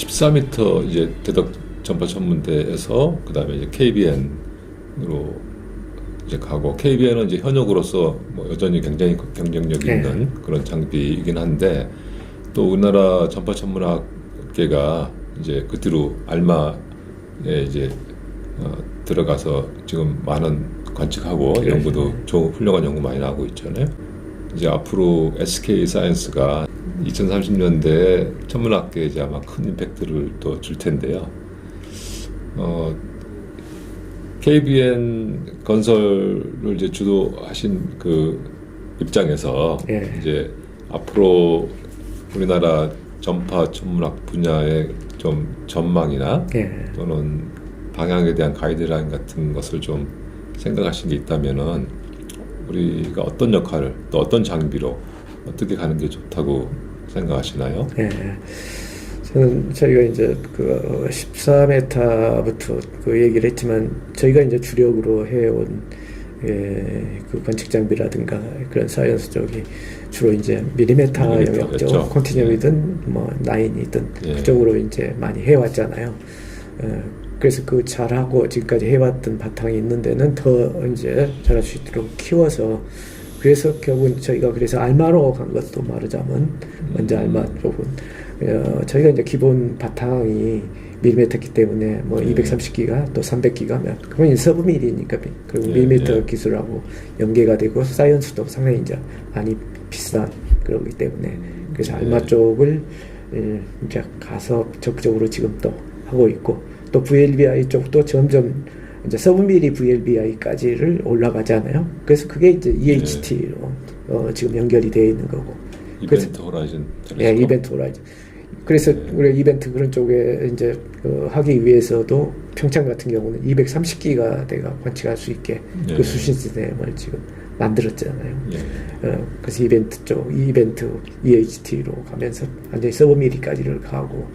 14m 이제 대덕 전파 전문대에서 그다음에 이제 KBN으로 이제 가고, KBN은 이제 현역으로서 뭐 여전히 굉장히 경쟁력 있는 그런 장비이긴 한데, 또 우리나라 전파 천문학계가 이제 그 뒤로 알마에 이제 들어가서 지금 많은 관측하고 연구도 좋은 훌륭한 연구 많이 나오고 있잖아요. 이제 앞으로 SK 사이언스가 2030년대에 천문학계에 이제 아마 큰 임팩트를 또 줄 텐데요. KBN 건설을 이제 주도하신 그 입장에서 이제 앞으로 우리나라 전파 천문학 분야의 좀 전망이나 또는 방향에 대한 가이드라인 같은 것을 좀 생각하신 게 있다면은 우리가 어떤 역할을 또 어떤 장비로 어떻게 가는 게 좋다고 생각하시나요? 저희가 이제 그 14m부터 그 얘기를 했지만, 저희가 이제 주력으로 해온 그 관측 장비라든가 그런 사이언스 쪽이 주로 이제 밀리미터 영역 쪽, 그렇죠. 컨티늄이든 뭐 나인이든 그쪽으로 이제 많이 해왔잖아요. 그래서 그 잘하고 지금까지 해왔던 바탕이 있는 데는 더 이제 잘할 수 있도록 키워서, 그래서 결국은 저희가 그래서 알마로 간 것도 말하자면, 먼저 알마 쪽은 저희가 이제 기본 바탕이 밀리미터기 때문에 뭐 230기가 또 300기가면 그건 서브밀이니까, 그리고 밀리미터 기술하고 연계가 되고 사이언스도 상당히 이제 많이 비슷한 그러기 때문에, 그래서 알마 쪽을 이제 가서 적극적으로 지금 또 하고 있고, 또 VLBI 쪽도 점점 이제 서브밀이 VLBI까지를 올라가잖아요. 그래서 그게 이제 EHT로 지금 연결이 되어 있는 거고. 이벤트 호라이즌. 이벤트 호라이즌. 그래서 우리 이벤트 그런 쪽에 이제 하기 위해서도 평창 같은 경우는 230기가대가 관측할 수 있게 그 수신 시스템을 지금 만들었잖아요. 그래서 이벤트 EHT로 가면서 완전히 서브밀리까지를 가고,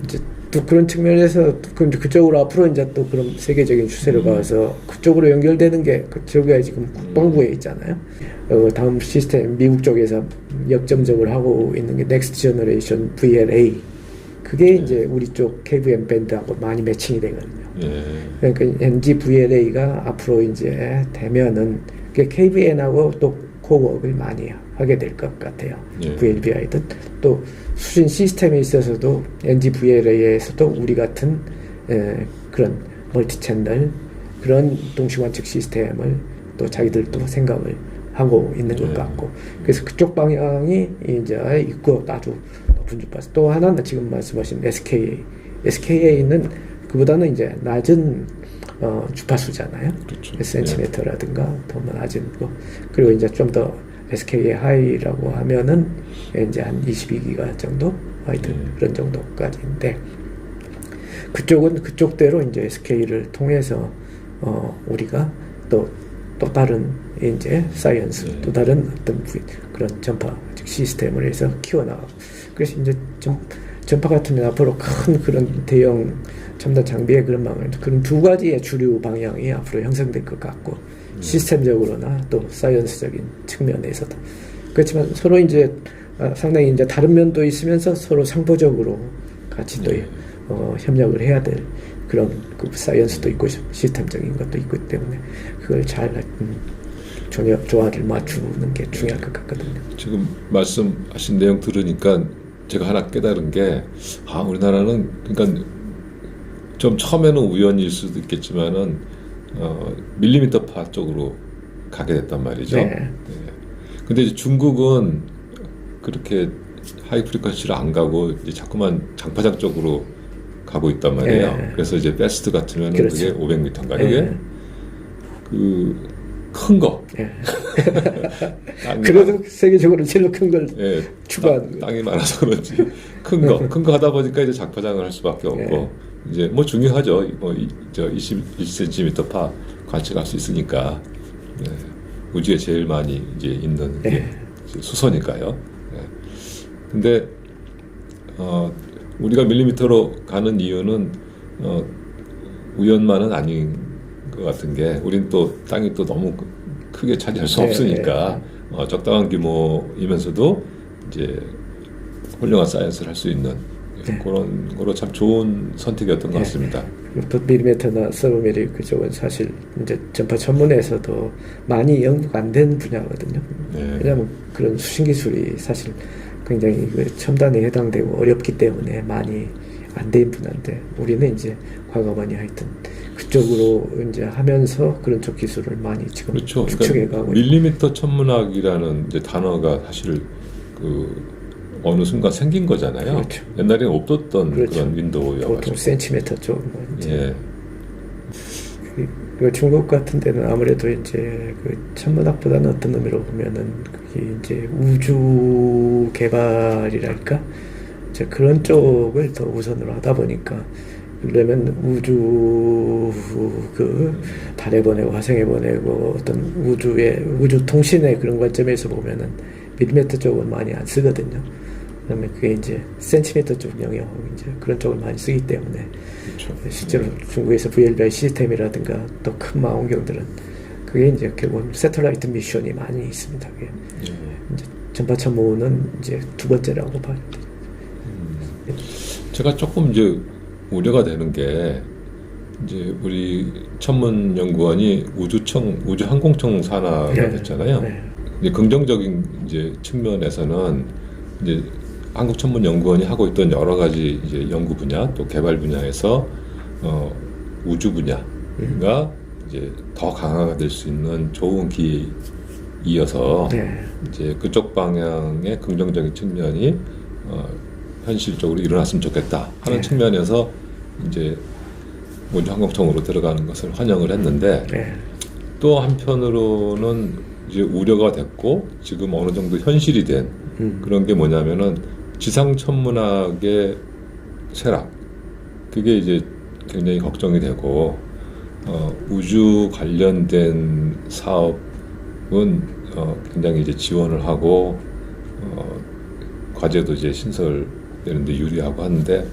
이제 또 그런 측면에서 그쪽으로 앞으로 이제 또 그런 세계적인 추세를 가서 그쪽으로 연결되는 게 그쪽에 지금 국방부에 있잖아요. 다음 시스템 미국 쪽에서 역점적으로 하고 있는 게 넥스트 제너레이션 VLA. 그게 이제 우리 쪽 KVM 밴드하고 많이 매칭이 되거든요. 그러니까 NG VLA가 앞으로 이제 되면은 KVN하고 또 코워크를 많이 하게 될 것 같아요. VLBI든 또 수신 시스템에 있어서도 NG VLA에서도 우리 같은 그런 멀티 채널 그런 동시 관측 시스템을 또 자기들도 생각을 하고 있는 것 같고, 그래서 그쪽 방향이 이제 있고 아주 높은 주파수. 또 하나는 지금 말씀하신 SKA는 그보다는 이제 낮은 주파수잖아요. 그렇죠. 센티미터라든가 더 낮은 거. 그리고 이제 좀 더 SKA 하이라고 하면은 이제 한 22기가 정도, 하여튼 그런 정도까지인데, 그쪽은 그쪽대로 이제 SK를 통해서 우리가 또 다른 이제 사이언스, 또 다른 어떤 그런 전파 시스템을 해서 키워나가고, 그래서 이제 전파 같으면 앞으로 큰 그런 대형 첨단 장비의 그런 두 가지의 주류 방향이 앞으로 형성될 것 같고, 시스템적으로나 또 사이언스적인 측면에서도 그렇지만 서로 이제 상당히 이제 다른 면도 있으면서 서로 상보적으로 같이 또 협력을 해야 될 그런 그 사이언스도 있고 시스템적인 것도 있기 때문에 그걸 잘 조화를 맞추는 게 중요할 것 같거든요. 지금 말씀하신 내용 들으니까 제가 하나 깨달은 게, 우리나라는 그러니까 좀 처음에는 우연일 수도 있겠지만은 밀리미터 파 쪽으로 가게 됐단 말이죠. 근데 이제 중국은 그렇게 하이 프리퀀시를 안 가고 이제 자꾸만 장파장 쪽으로 가고 있단 말이에요. 그래서 이제 베스트 같으면 그게 500m인가 이게 그 큰 거. 그래도 세계적으로 제일 큰 걸 추가하는 땅이 많아서 그런지 큰 거 하다 보니까 이제 장파장을 할 수밖에 없고, 이제 뭐 중요하죠. 뭐 21cm 파 관측할 수 있으니까. 우주에 제일 많이 이제 있는 게 수소니까요. 근데 우리가 밀리미터로 가는 이유는 우연만은 아닌 것 같은 게, 우린 또 땅이 또 너무 크게 차지할 수 없으니까 적당한 규모이면서도 이제 훌륭한 사이언스를 할 수 있는 네. 그런 거로 참 좋은 선택이었던 것 네. 같습니다. 또 밀리미터나 서브메리 그쪽은 사실 이제 전파 전문에서도 많이 연구가 안 된 분야거든요. 네. 왜냐하면 그런 수신 기술이 사실 굉장히 그 첨단에 해당되고 어렵기 때문에 많이 안 된 분야인데 우리는 이제 과거만이 하여튼 그쪽으로 이제 하면서 그런 쪽 기술을 많이 지금 그렇죠. 축적해 가고 밀리미터 천문학이라는 이제 단어가 사실 그 어느 순간 생긴 거잖아요. 그렇죠. 옛날에는 없었던 그렇죠. 그런 보통 윈도우여가지고. 센티미터 쪽 이제 예. 그 중국 같은 데는 아무래도 이제 그 천문학보다는 어떤 의미로 보면은 그게 이제 우주 개발이랄까 이제 그런 쪽을 더 우선으로 하다 보니까 그러면 우주 그 달에 보내고 화성에 보내고 어떤 우주 통신의 그런 관점에서 보면은 밀리미터 쪽은 많이 안 쓰거든요. 그다음에 그게 이제 센티미터 쪽 영역 이제 그런 쪽을 많이 쓰기 때문에 그렇죠. 실제로 중국에서 VLBI 시스템이라든가 또 큰 망원경들은 그게 이제 결국 새틀라이트 미션이 많이 있습니다. 그게 이제 전파 천문은 이제 두 번째라고 봐야 돼요. 제가 조금 이제 우려가 되는 게 이제 우리 천문연구원이 우주항공청 산하가 네. 됐잖아요. 네. 이제 긍정적인 이제 측면에서는 이제 한국천문연구원이 하고 있던 여러 가지 이제 연구 분야 또 개발 분야에서 우주 분야가 이제 더 강화가 될 수 있는 좋은 기회이어서 네. 이제 그쪽 방향의 긍정적인 측면이 현실적으로 일어났으면 좋겠다 하는 네. 측면에서 이제 우주항공청으로 들어가는 것을 환영을 했는데 네. 또 한편으로는 이제 우려가 됐고 지금 어느 정도 현실이 된 그런 게 뭐냐면은 지상천문학의 쇠락 그게 이제 굉장히 걱정이 되고 우주 관련된 사업은 굉장히 이제 지원을 하고 과제도 이제 신설되는데 유리하고 하는데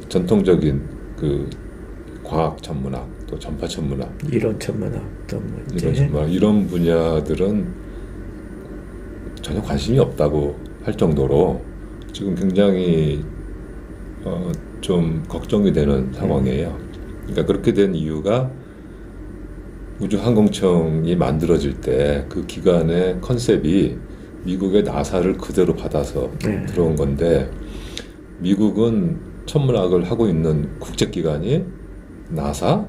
전통적인 그 과학 천문학 또 전파 천문학 이론 천문학 또 뭐 이런 천문학 이런 분야들은 전혀 관심이 없다고 할 정도로 지금 굉장히 좀 걱정이 되는 상황이에요. 그러니까 그렇게 된 이유가 우주항공청이 만들어질 때 그 기관의 컨셉이 미국의 나사를 그대로 받아서 네. 들어온 건데 미국은 천문학을 하고 있는 국제기관이 나사,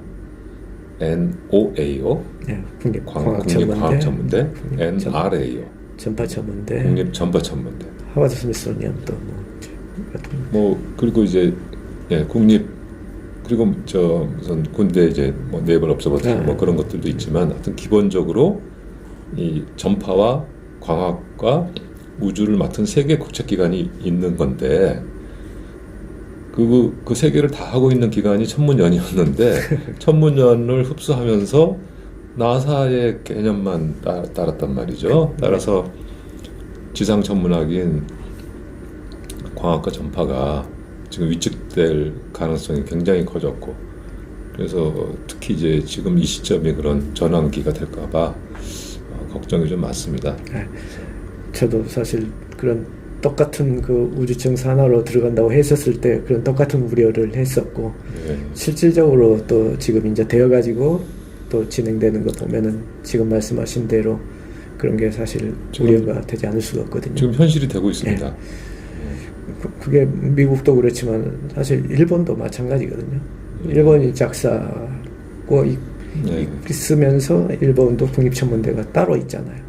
NOAO, 네. 국립과학천문대, NRAO, 전파천문대, 국립전파천문대. 하버드 스미소니언 뭐 그리고 이제 국립 그리고 저 무슨 군대 이제 뭐 네이벌 업저버터리 뭐 그런 것들도 있지만 하여튼 기본적으로 이 전파와 광학과 우주를 맡은 세 개 국책기관이 있는 건데 그 세 개를 다 하고 있는 기관이 천문연이었는데 천문연을 흡수하면서 나사의 개념만 따랐단 말이죠. 따라서 지상 천문학인 광학과 전파가 지금 위축될 가능성이 굉장히 커졌고 그래서 특히 이제 지금 이 시점이 그런 전환기가 될까봐 걱정이 좀 많습니다. 네. 저도 사실 그런 똑같은 그 우주청 산하로 들어간다고 했었을 때 그런 똑같은 우려를 했었고 네. 실질적으로 또 지금 이제 되어가지고 또 진행되는 거 보면은 지금 말씀하신 대로 그런 게 사실 우려가 되지 않을 수가 없거든요. 지금 현실이 되고 있습니다. 네. 그게 미국도 그렇지만 사실 일본도 마찬가지거든요. 일본이 작사고 있으면서 일본도 국립천문대가 따로 있잖아요.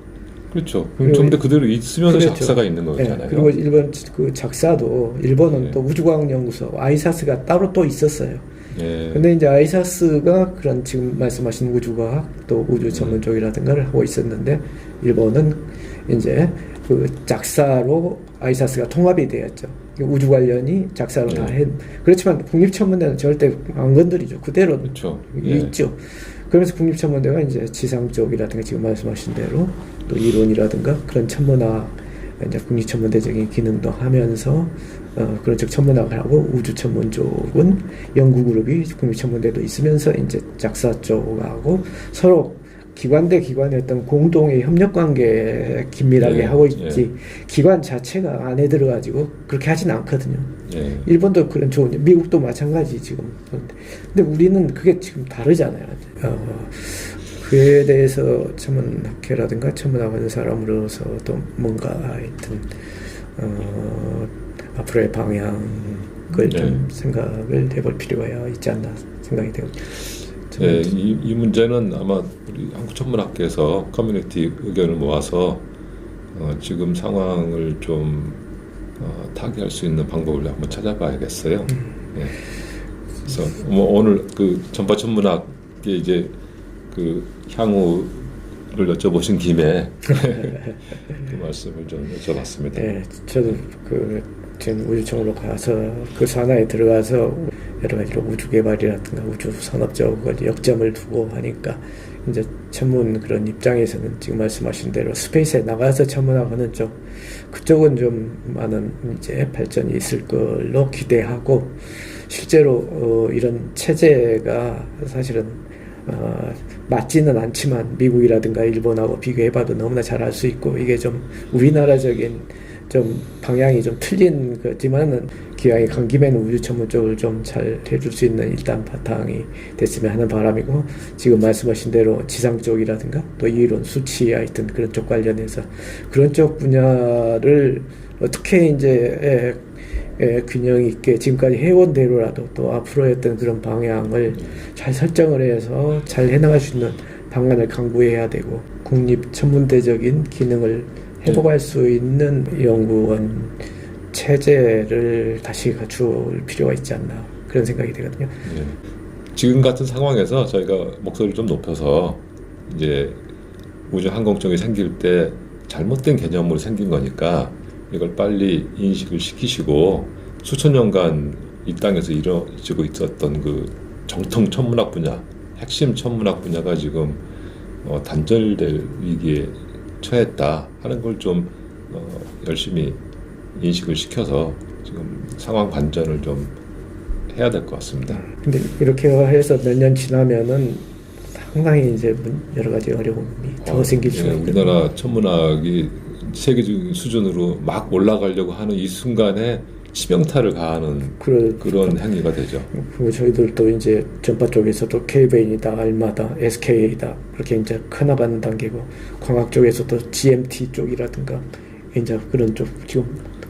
그렇죠. 국립천문대 그대로 있으면서 그렇죠. 작사가 있는 거잖아요. 네. 그리고 일본 그 작사도 일본은 네. 또 우주과학연구소 아이사스가 따로 또 있었어요. 예. 근데 이제 아이사스가 그런 지금 말씀하신 우주과학 또 우주 전문 쪽이라든가를 하고 있었는데 일본은 이제 그 작사로 아이사스가 통합이 되었죠. 우주 관련이 작사로 다 해. 그렇지만 국립천문대는 절대 안 건드리죠. 그대로 그렇죠. 있죠. 그래서 국립천문대가 이제 지상 쪽이라든가 지금 말씀하신 대로 또 이론이라든가 그런 천문학 이제 국립천문대적인 기능도 하면서 그런 쪽 천문학을 하고 우주 천문 쪽은 연구그룹이 국립천문대도 있으면서 이제 작사 쪽하고 서로 기관 대 기관의 어떤 공동의 협력 관계 긴밀하게 예, 하고 있지 기관 자체가 안에 들어가지고 그렇게 하진 않거든요. 예. 일본도 그런 좋은, 미국도 마찬가지 지금. 근데 우리는 그게 지금 다르잖아요. 그에 대해서 천문학회라든가 천문학하는 사람으로서도 뭔가 하여튼 앞으로의 방향을 좀 생각을 해볼 필요가 있지 않나 생각이 되고. 네, 이 문제는 아마 우리 한국천문학계에서 커뮤니티 의견을 모아서 지금 상황을 좀 타개할 수 있는 방법을 한번 찾아봐야겠어요. 네. 그래서 뭐 오늘 그 전파천문학계 이제 그 향후를 여쭤보신 김에 그 말씀을 좀 여쭤봤습니다. 네, 저도 지금 우주청으로 가서 그 산하에 들어가서 여러 가지로 우주 개발이라든가 우주 산업 쪽을 역점을 두고 하니까 이제 천문 그런 입장에서는 지금 말씀하신 대로 스페이스에 나가서 천문학하는 쪽 그쪽은 좀 많은 이제 발전이 있을 걸로 기대하고 실제로 이런 체제가 사실은 맞지는 않지만 미국이라든가 일본하고 비교해봐도 너무나 잘 알 수 있고 이게 좀 우리나라적인 좀 방향이 좀 틀린 거지만은 기왕에 간 김에는 우주 천문 쪽을 좀 잘 해줄 수 있는 일단 바탕이 됐으면 하는 바람이고 지금 말씀하신 대로 지상 쪽이라든가 또 이론 수치 하여튼 그런 쪽 관련해서 그런 쪽 분야를 어떻게 이제 균형 있게 지금까지 해온 대로라도 또 앞으로 했던 그런 방향을 잘 설정을 해서 잘 해나갈 수 있는 방안을 강구해야 되고 국립천문대적인 기능을 회복할 수 있는 연구원 체제를 다시 갖출 필요가 있지 않나 그런 생각이 되거든요. 네. 지금 같은 상황에서 저희가 목소리를 좀 높여서 이제 우주 항공청이 생길 때 잘못된 개념으로 생긴 거니까 이걸 빨리 인식을 시키시고 수천 년간 이 땅에서 이루어지고 있었던 그 정통 천문학 분야, 핵심 천문학 분야가 지금 단절될 위기에 처했다 하는 걸 좀 열심히 인식을 시켜서 지금 상황 반전을 좀 해야 될 것 같습니다. 근데 이렇게 해서 몇 년 지나면은 상당히 이제 여러 가지 어려움이 더 생길 수가 있거든요. 우리나라 천문학이 세계적인 수준으로 막 올라가려고 하는 이 순간에 치명타를 가하는 그런 행위가 되죠. 그리고 저희들도 이제 전파 쪽에서도 KBN이다, 알마다, SKA다 그렇게 이제 커나가는 단계고 광학 쪽에서도 GMT 쪽이라든가 이제 그런 쪽 지금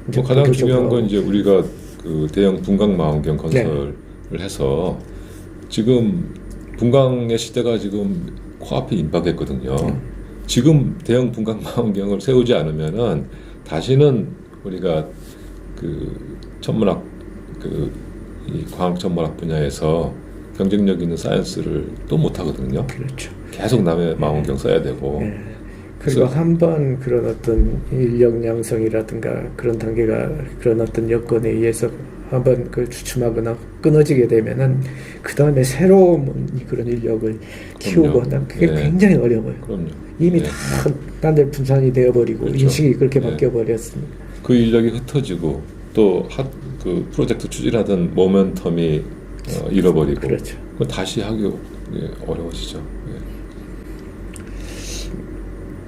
이제 뭐 가장 중요한 건 이제 우리가 그 대형 분광망원경 건설을 해서 지금 분광의 시대가 지금 코앞에 임박했거든요. 지금 대형 분광망원경을 세우지 않으면은 다시는 우리가 그 천문학 이 과학 천문학 분야에서 경쟁력 있는 사이언스를 또 못 하거든요. 그렇죠. 계속 남의 망원경 써야 되고. 그리고 한번 그런 어떤 인력 양성이라든가 그런 단계가 그런 어떤 여건에 의해서 한번 그 주춤하거나 끊어지게 되면은 그 다음에 새로운 그런 인력을 키우고 난 그게 굉장히 어려워요. 그럼요. 이미 다 딴 데 분산이 되어버리고 그렇죠. 인식이 그렇게 바뀌어 버렸습니다. 그 인력이 흩어지고 또 그 프로젝트 추진하던 모멘텀이 잃어버리고. 그렇죠. 그건 다시 하기 어려워지죠.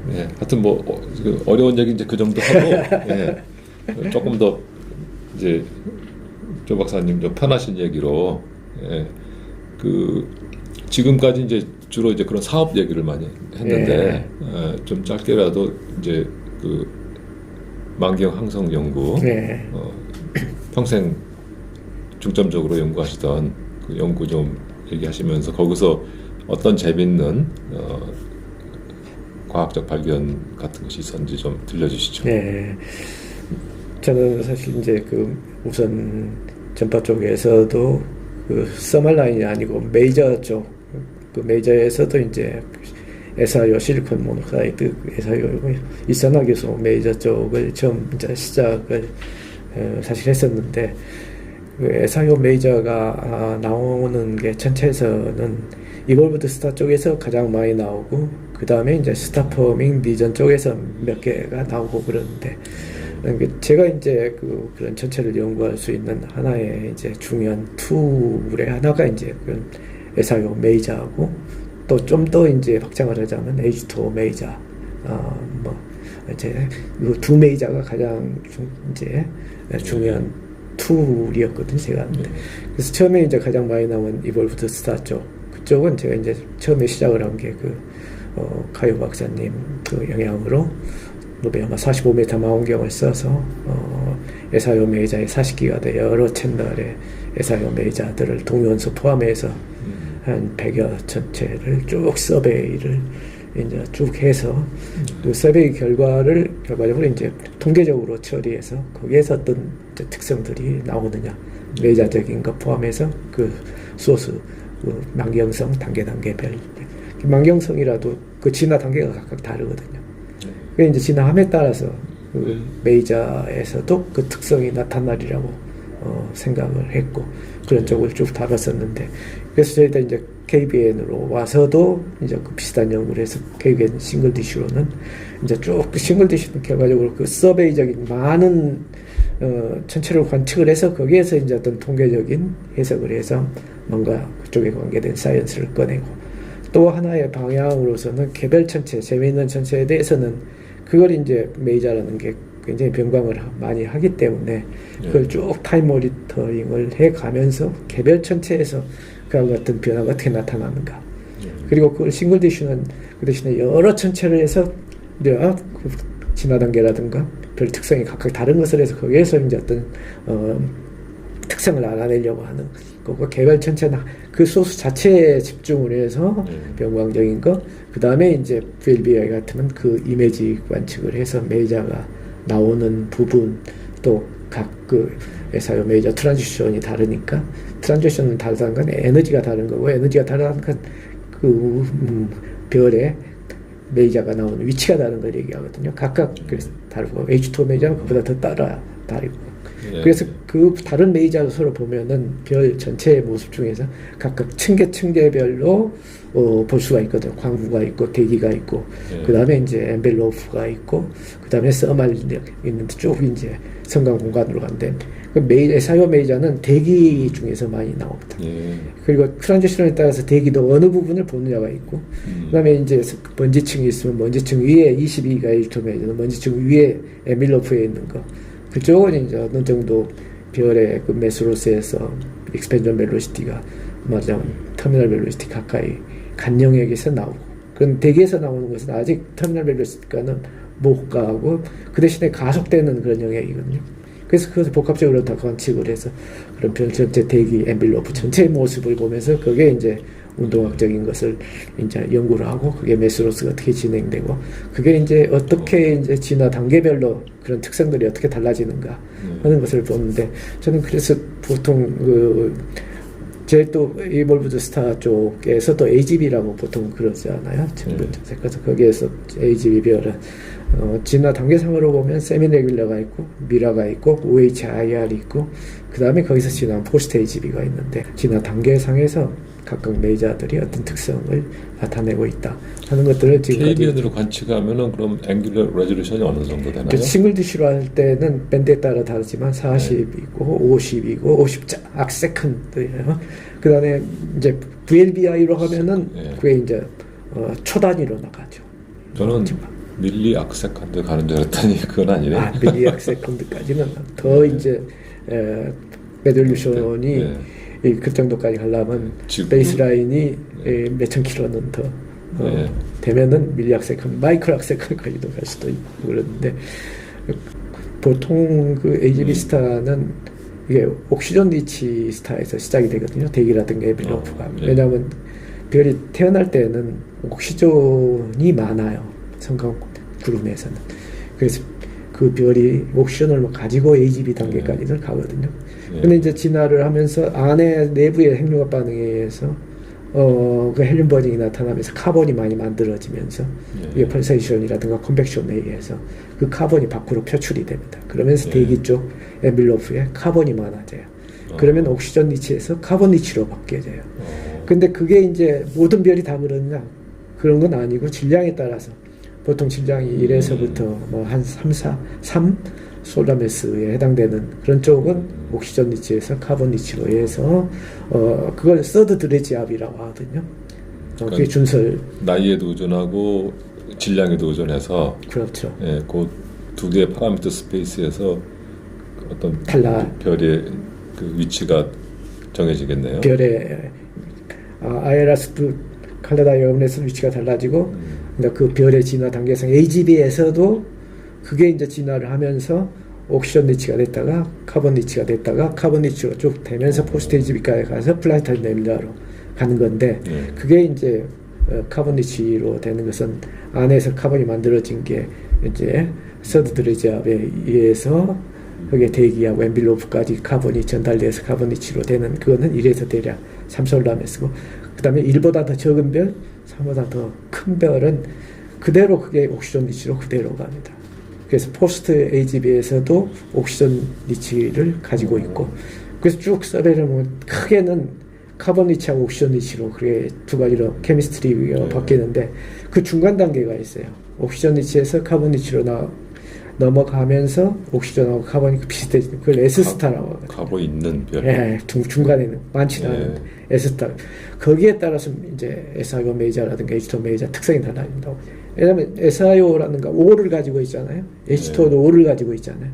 하여튼 뭐 어려운 얘기 이제 그 정도 하고 조금 더 이제 조 박사님 좀 편하신 얘기로 그 지금까지 이제 주로 이제 그런 사업 얘기를 많이 했는데 좀 짧게라도 이제 그 만경 항성 연구 평생 중점적으로 연구하시던 그 연구 좀 얘기하시면서 거기서 어떤 재밌는 과학적 발견 같은 것이 있었는지 좀 들려주시죠. 네, 저는 사실 이제 그 우선 전파 쪽에서도 그 서멀라인이 아니고 메이저 쪽, 그 메이저에서도 이제 SIO 실리콘 모노사이드 SIO 이산화교수 메이저 쪽을 처음 이제 시작을 사실 했었는데 그 SIO 메이저가 나오는 게 전체에서는 이볼브드 스타 쪽에서 가장 많이 나오고 그 다음에 이제 스타포밍 리전 쪽에서 몇 개가 나오고 그러는데 제가 이제 그런 전체를 연구할 수 있는 하나의 이제 중요한 툴의 하나가 이제 SIO 메이저하고 또 좀 더 이제 확장을 하자면 H2O 메이저, 뭐 이제 이 두 메이저가 가장 이제 중요한 툴이었거든요, 제가 하는데. 그래서 처음에 이제 가장 많이 나온 이볼브드 스타 쪽, 그쪽은 제가 이제 처음에 시작을 한 게 카요 박사님 그 영향으로 아마 45m 망원경을 써서 에사요 메이저의 40기가대 여러 채널의 에사요 메이저들을 동위원소 포함해서 한 100여 천체를 쭉 서베이를 이제 쭉 해서 그 서베이 결과적으로 이제 통계적으로 처리해서 거기에서 어떤 특성들이 나오느냐, 메이저적인 것 포함해서 그 소스, 그 만경성 단계별 만경성이라도 그 진화 단계가 각각 다르거든요. 그 이제 진화함에 따라서 그 메이저에서도 그 특성이 나타나리라고 생각을 했고 그런 쪽을 쭉 다뤘었는데, 그래서 저희가 이제 KBN으로 와서도 이제 그 비슷한 연구를 해서 KBN 싱글 디슈로는 이제 쭉 그 싱글 디슈는 결과적으로 그 서베이적인 많은 천체를 관측을 해서 거기에서 이제 어떤 통계적인 해석을 해서 뭔가 그쪽에 관계된 사이언스를 꺼내고, 또 하나의 방향으로서는 개별 천체, 재미있는 천체에 대해서는 그걸 이제 메이저라는 게 굉장히 변광을 많이 하기 때문에 그걸 쭉 타임 모니터링을 해 가면서 개별 천체에서 그와 같은 변화가 어떻게 나타나는가. 그리고 그걸 싱글 디슈는 그 대신에 여러 천체를 해서 그 진화 단계라든가 별 특성이 각각 다른 것을 해서 거기에서 이제 어떤 특성을 알아내려고 하는 거고, 개별 천체나 그 소스 자체에 집중을 해서 변광적인 거, 그 다음에 이제 VLBI 같으면 그 이미지 관측을 해서 메이저가 나오는 부분, 또 각 그 에사요 메이저 트랜지션이 다르니까 트랜지션은 다르다는 건 에너지가 다른 거고, 에너지가 다르다는 건 그 별의 메이저가 나오는 위치가 다른 걸 얘기하거든요. 각각 그래서 다르고 H2 메이저는 그보다 더 다르고. 그래서 그 다른 메이저를 서로 보면은 별 전체의 모습 중에서 각각 층계별로 볼 수가 있거든요. 광구가 있고 대기가 있고, 그 다음에 이제 엔벨로프가 있고, 그 다음에 서말 있는데 쭉 이제 성간 공간으로 간대. 그 에사요 메이저는 대기 중에서 많이 나옵니다. 그리고 트랜지션에 따라서 대기도 어느 부분을 보느냐가 있고, 그 다음에 이제 먼지층이 있으면 먼지층 위에 22가 H2 메이저는 먼지층 위에 엔벨로프에 있는 거. 그쪽은 이제 어느 정도 별의 그 메스로스에서 익스펜전 벨로시티가 말하자면 터미널 벨로시티 가까이 간 영역에서 나오고, 그건 대기에서 나오는 것은 아직 터미널 벨로시티가는 못 가고 그 대신에 가속되는 그런 영역이거든요. 그래서 그것을 복합적으로 다 관측을 해서 그런 별 전체 대기 엔벨로프 전체의 모습을 보면서 그게 이제 운동학적인 것을 이제 연구를 하고, 그게 메스로스가 어떻게 진행되고, 그게 이제 어떻게 이제 진화 단계별로 그런 특성들이 어떻게 달라지는가 하는 것을 보는데, 저는 그래서 보통 제 또 이볼브드 스타 쪽에서 또 AGB라고 보통 그러잖아요. 그래서 거기에서 AGB 별은 진화 단계상으로 보면 세미레귤러가 있고 미라가 있고 OHIR이 있고, 그 다음에 거기서 진화 포스트 AGB가 있는데, 진화 단계상에서 각각 메이저들이 어떤 특성을 나타내고 있다 하는 것들을 지금까지 KBN으로 관측하면은 그럼 앵귤러 레졸루션이 어느 정도 되나요? 싱글 디슈로 할 때는 밴드에 따라 다르지만 40이고 50이고 50 악세컨드예요. 그 다음에 이제 VLBI로 하면은 그게 이제 초단위로 나가죠. 저는 밀리 악세컨드 가는 줄 알았더니 그건 아니네. 밀리 악세컨드까지는 더 이제 레졸루션이 그 정도까지 가려면 베이스라인이 몇천 킬로는 더 되면은 밀리 악세컨드, 마이크로 악세컨드까지도 갈 수도 있고 그러는데, 보통 그 AGB 스타는 이게 옥시전 리치 스타에서 시작이 되거든요. 대기라든가 엔벨로프가. 왜냐하면 별이 태어날 때는 옥시전이 많아요. 성간 구름에서는. 그래서 그 별이 옥시전을 가지고 AGB 단계까지는 가거든요. 근데 이제 진화를 하면서 안에 내부의 핵융합 반응에 의해서 그 헬륨 버닝이 나타나면서 카본이 많이 만들어지면서 이게 펄세이션이라든가 컨벡션에 의해서 그 카본이 밖으로 표출이 됩니다. 그러면서 대기 쪽 엔벨로프에 카본이 많아져요. 그러면 옥시전 리치에서 카본 리치로 바뀌어져요. 근데 그게 이제 모든 별이 다 그러냐? 그런 건 아니고 질량에 따라서 보통 질량이 1에서부터 뭐 한 3 솔라메스에 해당되는 그런 쪽은 옥시전 리치에서 카본 리치로 해서 그걸 서드 드레지압이라고 하거든요. 그게 준설. 나이에도 의존하고 질량에도 의존해서 그렇죠. 예, 그 두 개의 파라미터 스페이스에서 어떤 달라. 별의 그 위치가 정해지겠네요. 별의 ILR도 칼라다 여운에서 위치가 달라지고 그러니까 그 별의 진화 단계상 AGB에서도 그게 이제 진화를 하면서 옥시전 리치가 됐다가 카본 리치가 됐다가 카본 리치로 쭉 되면서 포스트 AGB까지 가서 플라네타리 네뷸라로 가는 건데 그게 이제 카본 리치로 되는 것은 안에서 카본이 만들어진 게 이제 서드 드레이압에 의해서 그게 대기하고 엠빌로프까지 카본이 전달돼서 카본 리치로 되는 그거는 1에서 대략 3솔라메스고 그 다음에 1보다 더 적은 별, 3보다 더 큰 별은 그대로 그게 옥시전 리치로 그대로 갑니다. 그래서 포스트 AGB에서도 옥시전 리치를 가지고 있고 그래서 쭉 서베이를 보면 크게는 카본 리치하고 옥시전 리치로 그게 두 가지로 케미스트리가 바뀌는데 그 중간 단계가 있어요. 옥시전 리치에서 카본 리치로 넘어가면서 옥시전하고 카본이 비슷해지는 그걸 S스타라고 하거든요. 가고 있는 별. 예, 중간에는 많지는 않은데 S스타. 거기에 따라서 이제 SIO 메이저라든가 H2O 메이저 특성이 달라진다. 왜냐하면 SIO라든가 O를 가지고 있잖아요. H2O도 O를 가지고 있잖아요.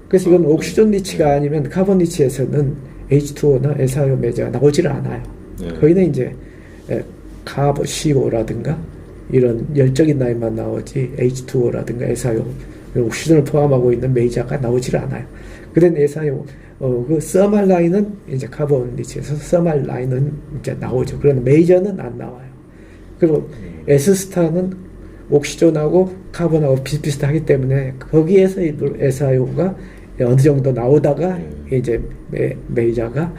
그래서 이건 옥시전 리치가 아니면 카본 리치에서는 H2O나 SIO 메이저가 나오질 않아요. 거기는 이제 카본 CO라든가 이런 열적인 라인만 나오지 H2O라든가 SIO 옥시전을 포함하고 있는 메이저가 나오질 않아요. 그런 SIO 그 서말 라인은 이제 카본 리치에서 서말 라인은 이제 나오죠. 그런 메이저는 안 나와요. 그리고 S스타는 옥시전하고 카본하고 비슷비슷하기 때문에 거기에서 SIO가 어느 정도 나오다가 이제 메이저가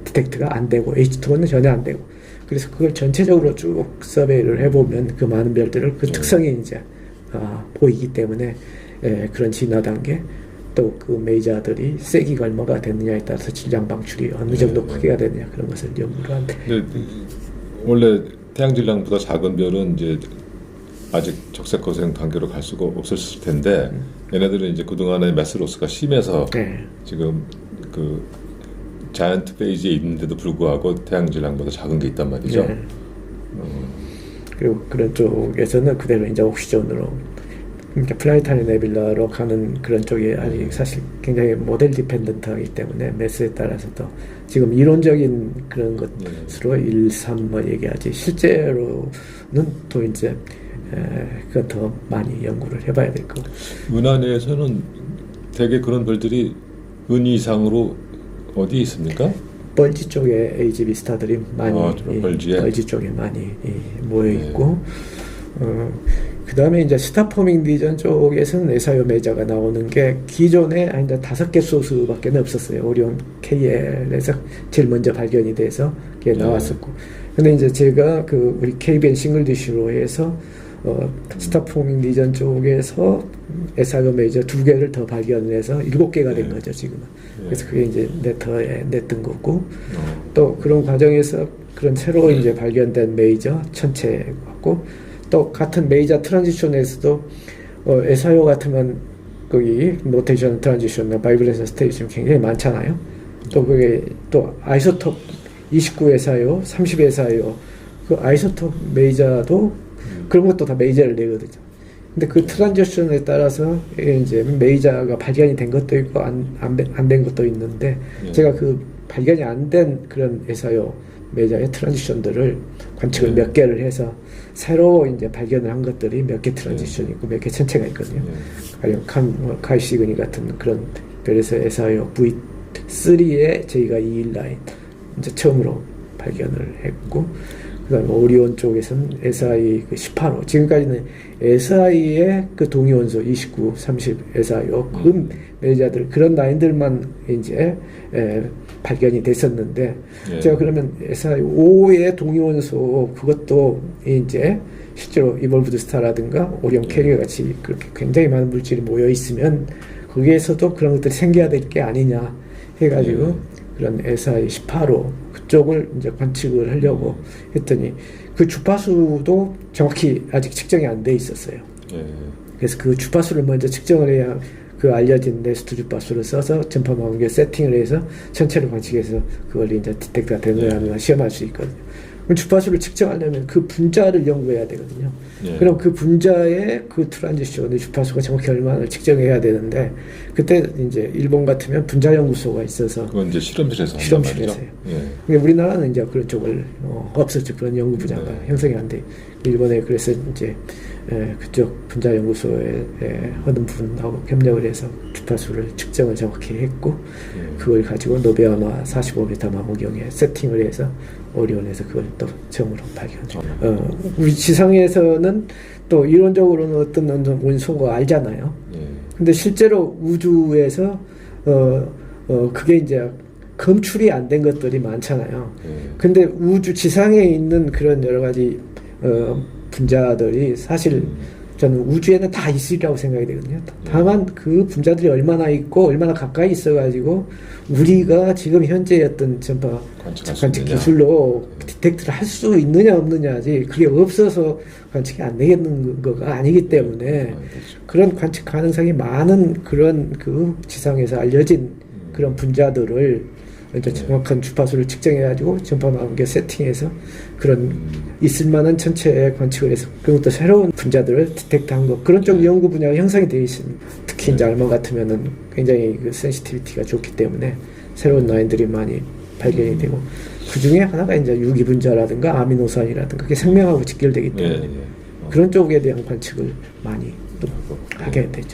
디텍트가 안 되고 H2O는 전혀 안 되고 그래서 그걸 전체적으로 쭉 서베이를 해보면 그 많은 별들을 그 특성이 이제 보이기 때문에 그런 진화 단계 또 그 메이저들이 세기가 얼마가 됐느냐에 따라서 질량 방출이 어느 정도 크기가 되느냐 그런 것을 연구를 한대. 원래 태양 질량보다 작은 별은 이제 아직 적색 거생 단계로 갈 수가 없었을 텐데 얘네들은 이제 그 동안에 매스로스가 심해서 지금 그 자이언트 페이지에 있는데도 불구하고 태양 질량보다 작은 게 있단 말이죠. 그리고 그런 쪽에서는 그대로 이제 옥시전으로 그러니까 플라네타리 네뷸라로 가는 그런 쪽이 아직 사실 굉장히 모델 디펜던트하기 때문에 매스에 따라서도 지금 이론적인 그런 것으로 1, 3 뭐 얘기하지 실제로는 또 이제 그건 더 많이 연구를 해봐야 될 거고. 은하내에서는 대개 그런 별들이 은 이상으로 어디 있습니까? 벌지 쪽에 AGB 스타들이 많이 벌지 쪽에 많이 모여 있고 그 다음에 이제 스타 포밍 리전 쪽에서는 SIO 메이저가 나오는 게 기존에 이제 5개 소스밖에 없었어요. 오리온 KL에서 제일 먼저 발견이 돼서 그게 나왔었고. 근데 이제 제가 그 우리 KBN 싱글 디시로 해서 스타 포밍 리전 쪽에서 SIO 메이저 2개를 더 발견해서 7개가 된 거죠, 지금은. 그래서 그게 이제 네터에 냈던 거고. 또 그런 과정에서 그런 새로 이제 발견된 메이저 전체 같고 또 같은 메이저 트랜지션에서도 SIO 같으면 거기 노테이션 트랜지션이나 바이브레이션 스테이션 굉장히 많잖아요. 또 그게 또 아이소톱 29 SIO, 30 SIO 그 아이소톱 메이저도 그런 것도 다 메이저를 내거든요. 근데 그 트랜지션에 따라서 이제 메이저가 발견이 된 것도 있고 안 된 것도 있는데 제가 그 발견이 안 된 그런 SIO 메이저의 트랜지션들을 관측을 몇 개를 해서 새로 이제 발견을 한 것들이 몇 개 트랜지션이 있고 몇 개 천체가 있거든요. 가령 카이 시그니 같은 그런 별에서 SIO V3에 저희가 2일 라인 이제 처음으로 발견을 했고 그다음에 오리온 쪽에서는 SI 그 18호 지금까지는 SI의 그 동위원소 29, 30 SIO 그 메이저들 그런 라인들만 이제 발견이 됐었는데 제가 그러면 SI5의 동위원소 그것도 이제 실제로 이볼브드 스타라든가 오리온 캐리어 같이 그렇게 굉장히 많은 물질이 모여 있으면 거기에서도 그런 것들이 생겨야 될 게 아니냐 해가지고 그런 SI18호 그쪽을 이제 관측을 하려고 했더니 그 주파수도 정확히 아직 측정이 안 돼 있었어요. 그래서 그 주파수를 먼저 측정을 해야 그 알려진 네스트 주파수를 써서 전파망원경 세팅을 해서 전체를 관측해서 그걸 이제 디텍트가 되느냐 시험할 수 있거든요. 그럼 주파수를 측정하려면 그 분자를 연구해야 되거든요. 예. 그럼 그 분자의 그 트란지션의 주파수가 정확히 얼마나 측정해야 되는데 그때 이제 일본 같으면 분자 연구소가 있어서 그건 이제 실험실에서 한단 실험실에서요. 말이죠? 예. 근데 우리나라는 이제 그런 쪽을 없었죠. 그런 연구 분야가 네. 형성이 안 돼. 일본에 그래서 이제 그쪽 분자 연구소에 하는 분하고 협력을 해서 주파수를 측정을 정확히 했고 그걸 가지고 노베아마 45m 망원경에 세팅을 해서 오리온에서 그걸 또 처음으로 발견했죠. 우리 지상에서는 또 이론적으로는 어떤 원소가 알잖아요. 예. 근데 실제로 우주에서 그게 이제 검출이 안 된 것들이 많잖아요. 예. 근데 우주 지상에 있는 그런 여러 가지 분자들이 사실 저는 우주에는 다 있으리라고 생각이 되거든요. 다만 그 분자들이 얼마나 있고 얼마나 가까이 있어가지고 우리가 지금 현재 어떤 전파 관측 기술로 디텍트를 할 수 있느냐 없느냐지 그게 없어서 관측이 안 되겠는 거가 아니기 때문에 그런 관측 가능성이 많은 그런 그 지상에서 알려진 그런 분자들을 이제 정확한 주파수를 측정해가지고 전파 망원경 세팅해서 그런 있을 만한 천체에 관측을 해서 그리고 또 새로운 분자들을 디텍트한 거 그런 쪽 연구 분야가 형성이 되어 있습니다. 특히 이제 알마 같으면은 굉장히 그 센시티비티가 좋기 때문에 새로운 라인들이 많이 발견이 되고 그 중에 하나가 이제 유기 분자라든가 아미노산이라든가 그게 생명하고 직결되기 때문에 그런 쪽에 대한 관측을 많이 또 하게 되죠.